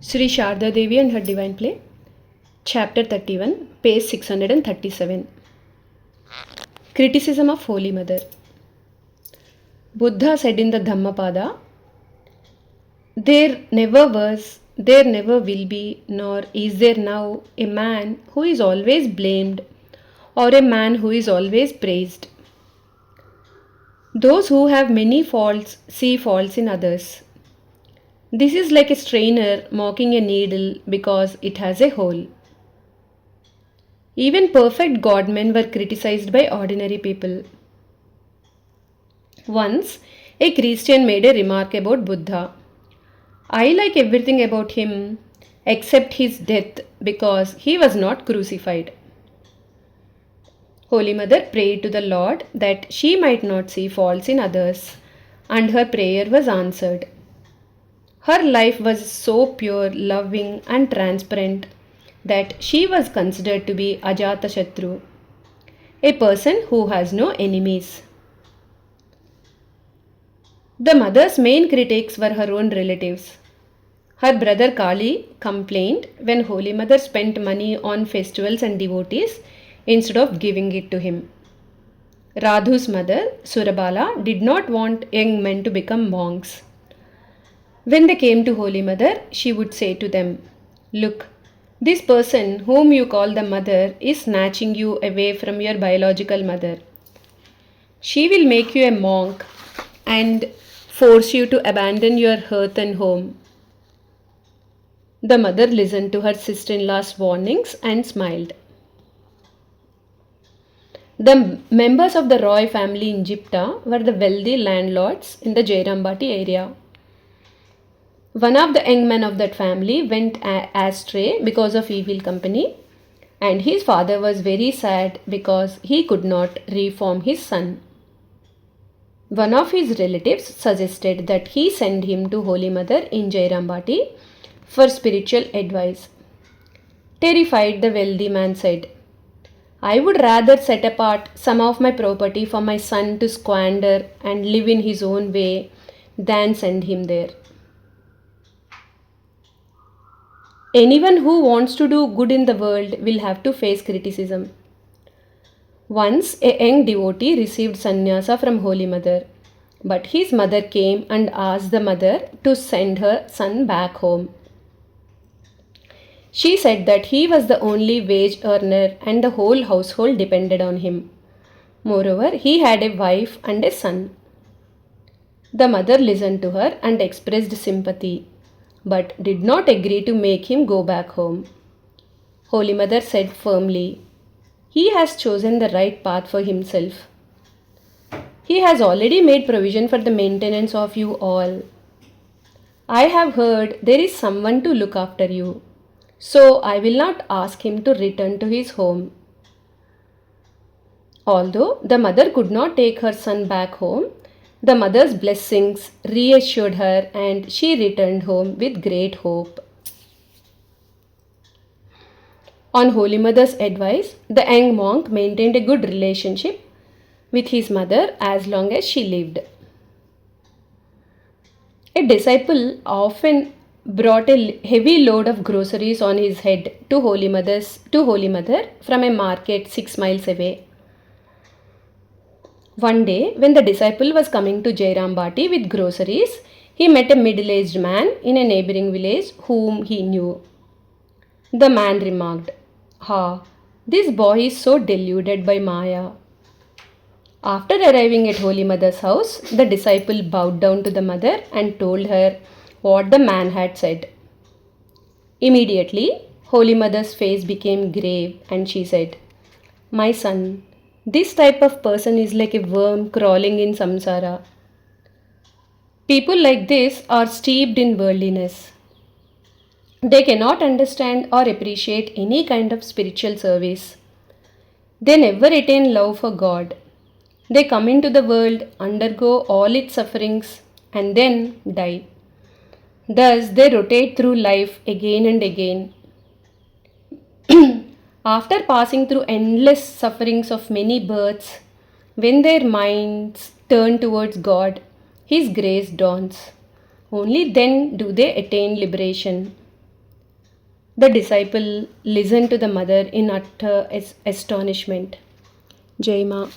Sri Sharda Devi and her Divine Play, Chapter 31, page 637. Criticism of Holy Mother. Buddha said in the Dhammapada, "There never was, there never will be, nor is there now a man who is always blamed or a man who is always praised. Those who have many faults see faults in others. This is like a strainer mocking a needle because it has a hole." Even perfect godmen were criticized by ordinary people. Once, a Christian made a remark about Buddha. "I like everything about him except his death because he was not crucified." Holy Mother prayed to the Lord that she might not see faults in others, and her prayer was answered. Her life was so pure, loving, and transparent that she was considered to be Ajatashatru, a person who has no enemies. The mother's main critics were her own relatives. Her brother Kali complained when Holy Mother spent money on festivals and devotees instead of giving it to him. Radhu's mother, Surabala, did not want young men to become monks. When they came to Holy Mother, she would say to them, "Look, this person whom you call the mother is snatching you away from your biological mother. She will make you a monk and force you to abandon your hearth and home." The mother listened to her sister-in-law's warnings and smiled. The members of the Roy family in Jipta were the wealthy landlords in the Jairambati area. One of the young men of that family went astray because of evil company, and his father was very sad because he could not reform his son. One of his relatives suggested that he send him to Holy Mother in Jairambati for spiritual advice. Terrified, the wealthy man said, "I would rather set apart some of my property for my son to squander and live in his own way than send him there." Anyone who wants to do good in the world will have to face criticism. Once a young devotee received sannyasa from Holy Mother, but his mother came and asked the mother to send her son back home. She said that he was the only wage earner and the whole household depended on him. Moreover, he had a wife and a son. The mother listened to her and expressed sympathy, but did not agree to make him go back home. Holy Mother said firmly, "He has chosen the right path for himself. He has already made provision for the maintenance of you all. I have heard there is someone to look after you, so I will not ask him to return to his home." Although the mother could not take her son back home, the mother's blessings reassured her and she returned home with great hope. On Holy Mother's advice, the young monk maintained a good relationship with his mother as long as she lived. A disciple often brought a heavy load of groceries on his head to Holy Mother from a market 6 miles away. One day, when the disciple was coming to Jairambati with groceries, he met a middle-aged man in a neighboring village whom he knew. The man remarked, "Ha, this boy is so deluded by Maya." After arriving at Holy Mother's house, the disciple bowed down to the mother and told her what the man had said. Immediately, Holy Mother's face became grave and she said, "My son, this type of person is like a worm crawling in samsara. People like this are steeped in worldliness. They cannot understand or appreciate any kind of spiritual service. They never attain love for God. They come into the world, undergo all its sufferings, and then die. Thus, they rotate through life again and again. After passing through endless sufferings of many births, when their minds turn towards God, His grace dawns. Only then do they attain liberation. The disciple listened to the mother in utter astonishment. Jaima.